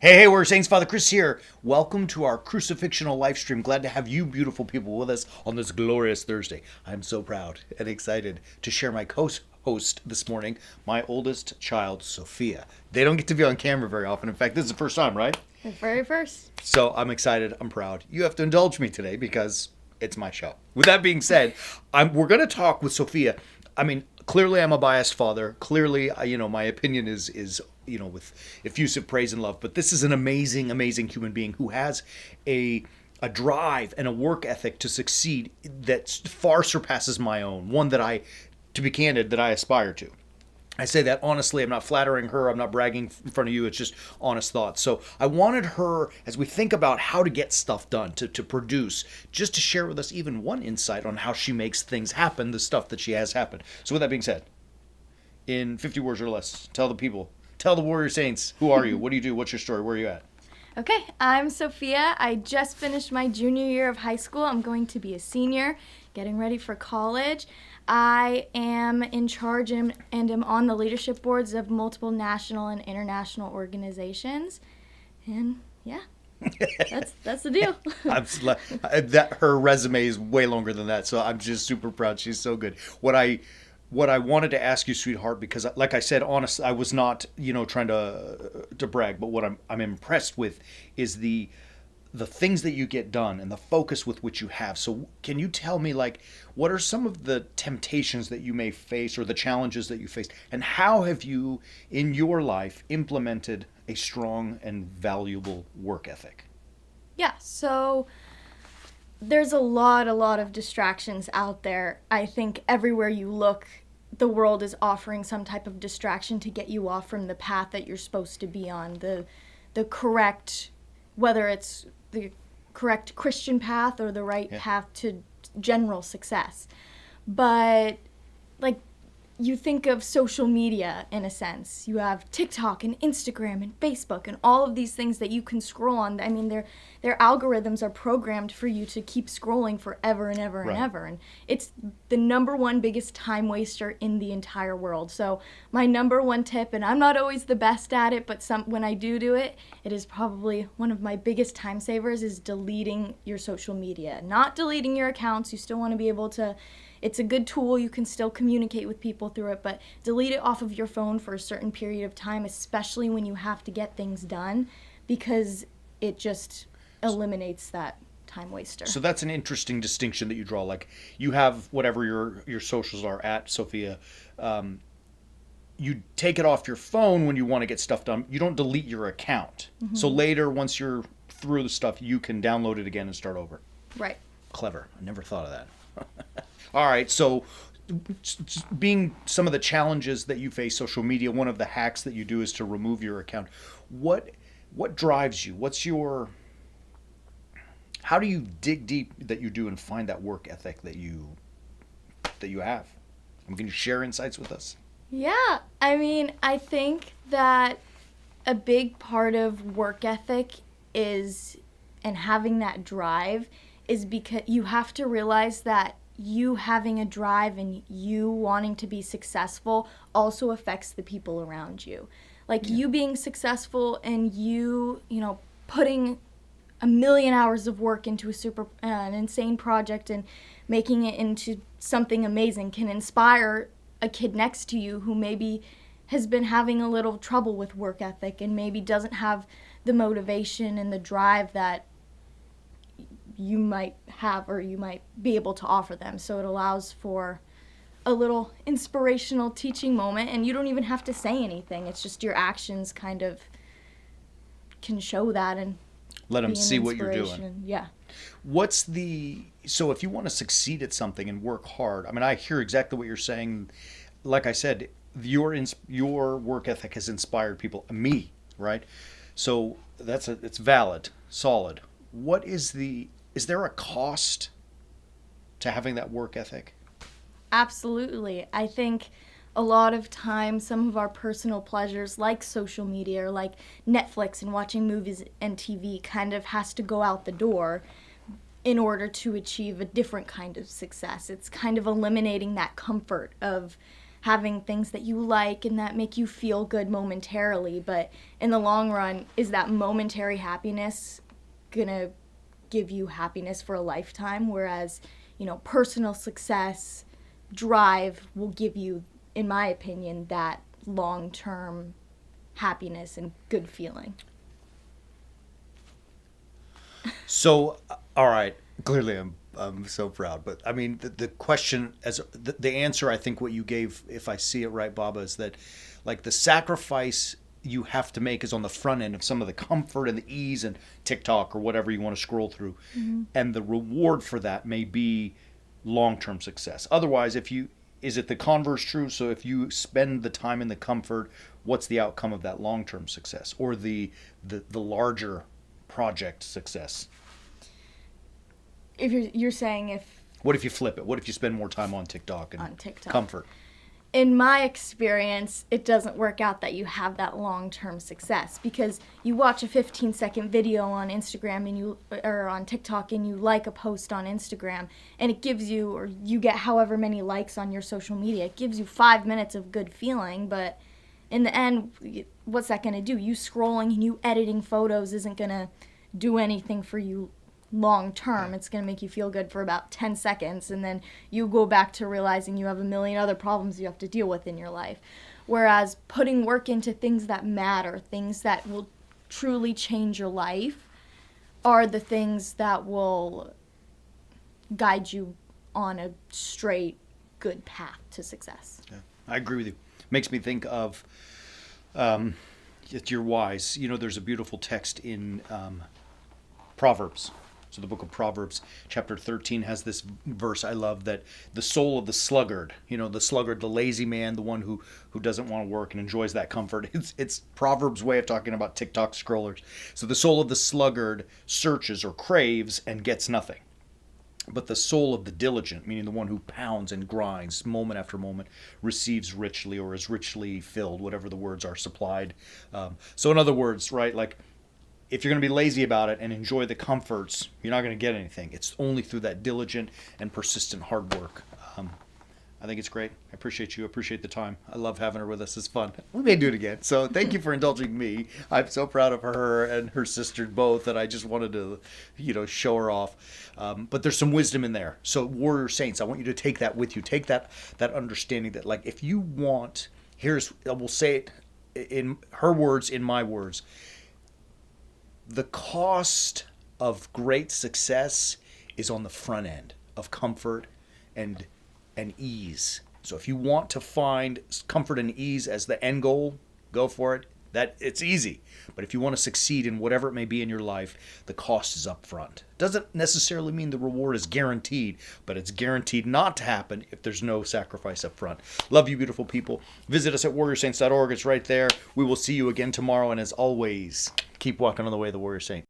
Hey, we're Saints. Father Chris here. Welcome to our Crucifixional live stream. Glad to have you beautiful people with us on this glorious Thursday. I'm so proud and excited to share my co-host this morning, my oldest child, Sophia. They don't get to be on camera very often. In fact, this is the first time, right? The very first. So I'm excited. I'm proud. You have to indulge me today because it's my show. With that being said, we're going to talk with Sophia. I mean, clearly I'm a biased father. Clearly, my opinion is with effusive praise and love. But this is an amazing, amazing human being who has a drive and a work ethic to succeed that far surpasses my own. One that to be candid, that I aspire to. I say that honestly. I'm not flattering her. I'm not bragging in front of you. It's just honest thoughts. So I wanted her, as we think about how to get stuff done, to produce, just to share with us even one insight on how she makes things happen, the stuff that she has happened. So with that being said, in 50 words or less, tell the people, tell the Warrior Saints, who are you? What do you do? What's your story? Where are you at? Okay, I'm Sophia. I just finished my junior year of high school. I'm going to be a senior, getting ready for college. I am in charge and am on the leadership boards of multiple national and international organizations. And yeah, that's the deal. Her resume is way longer than that, so I'm just super proud. She's so good. What I wanted to ask you, sweetheart, because like I said, honestly, I was not, trying to brag, but what I'm impressed with is the things that you get done and the focus with which you have. So can you tell me, what are some of the temptations that you may face or the challenges that you faced, and how have you in your life implemented a strong and valuable work ethic? Yeah, so there's a lot of distractions out there. I think everywhere you look, the world is offering some type of distraction to get you off from the path that you're supposed to be on, the correct, whether it's the correct Christian path or the right path to general success. But you think of social media in a sense. You have TikTok and Instagram and Facebook and all of these things that you can scroll on. I mean, their algorithms are programmed for you to keep scrolling forever and ever and ever. And it's the number one biggest time waster in the entire world. So my number one tip, and I'm not always the best at it, but when I do it, it is probably one of my biggest time savers, is deleting your social media. Not deleting your accounts. You still want to be able to. It's a good tool. You can still communicate with people through it, but delete it off of your phone for a certain period of time, especially when you have to get things done, because it just eliminates that time waster. So that's an interesting distinction that you draw. Like, you have whatever your socials are at, Sophia. You take it off your phone when you want to get stuff done. You don't delete your account. Mm-hmm. So later, once you're through the stuff, you can download it again and start over. Right. Clever. I never thought of that. All right, so being some of the challenges that you face, social media, one of the hacks that you do is to remove your account. What drives you? How do you dig deep that you do and find that work ethic that you have? Can you share insights with us? Yeah, I mean, I think that a big part of work ethic and having that drive is because you have to realize that you having a drive and you wanting to be successful also affects the people around you. You being successful and you putting a million hours of work into an insane project and making it into something amazing can inspire a kid next to you who maybe has been having a little trouble with work ethic and maybe doesn't have the motivation and the drive that you might have or you might be able to offer them. So it allows for a little inspirational teaching moment, and you don't even have to say anything. It's just your actions kind of can show that and let them see what you're doing. Yeah. So if you want to succeed at something and work hard, I mean, I hear exactly what you're saying. Like I said, your work ethic has inspired people, me, right? So it's valid, solid. Is there a cost to having that work ethic? Absolutely. I think a lot of times some of our personal pleasures, like social media or like Netflix and watching movies and TV, kind of has to go out the door in order to achieve a different kind of success. It's kind of eliminating that comfort of having things that you like and that make you feel good momentarily, but in the long run, is that momentary happiness gonna give you happiness for a lifetime? Whereas, personal success, drive will give you, in my opinion, that long-term happiness and good feeling. So, all right, clearly I'm so proud, but I mean the question, as the answer, I think what you gave, if I see it right, Baba, is that like the sacrifice you have to make is on the front end of some of the comfort and the ease and TikTok or whatever you want to scroll through, and the reward for that may be long-term success. Otherwise, is it the converse true? So if you spend the time in the comfort, what's the outcome of that long-term success or the larger project success? If you're saying if... What if you flip it? What if you spend more time on TikTok and comfort? In my experience, it doesn't work out that you have that long-term success, because you watch a 15-second video on Instagram or on TikTok, and you like a post on Instagram, and it gives you, or you get however many likes on your social media. It gives you 5 minutes of good feeling, but in the end, what's that going to do? You scrolling and you editing photos isn't going to do anything for you long term. It's going to make you feel good for about 10 seconds, and then you go back to realizing you have a million other problems you have to deal with in your life. Whereas putting work into things that matter, things that will truly change your life, are the things that will guide you on a straight, good path to success. Yeah, I agree with you. Makes me think of you're wise. There's a beautiful text in Proverbs. So the book of Proverbs, chapter 13, has this verse I love, that the soul of the sluggard, the lazy man, the one who doesn't want to work and enjoys that comfort. It's Proverbs' way of talking about TikTok scrollers. So the soul of the sluggard searches or craves and gets nothing. But the soul of the diligent, meaning the one who pounds and grinds moment after moment, receives richly, or is richly filled, whatever the words are, supplied. So in other words, right, like, if you're going to be lazy about it and enjoy the comforts, you're not going to get anything. It's only through that diligent and persistent hard work. I think it's great. I appreciate you. I appreciate the time. I love having her with us. It's fun. We may do it again. So thank you for indulging me. I'm so proud of her and her sister both that I just wanted to, show her off. But there's some wisdom in there. So Warrior Saints, I want you to take that with you. Take that understanding that, like, if you want, we'll say it in her words, in my words. The cost of great success is on the front end of comfort and ease. So if you want to find comfort and ease as the end goal, go for it. That it's easy. But if you want to succeed in whatever it may be in your life, the cost is up front. Doesn't necessarily mean the reward is guaranteed, but it's guaranteed not to happen if there's no sacrifice up front. Love you, beautiful people. Visit us at warriorsaints.org. It's right there. We will see you again tomorrow. And as always, keep walking on the way of the Warrior Saint.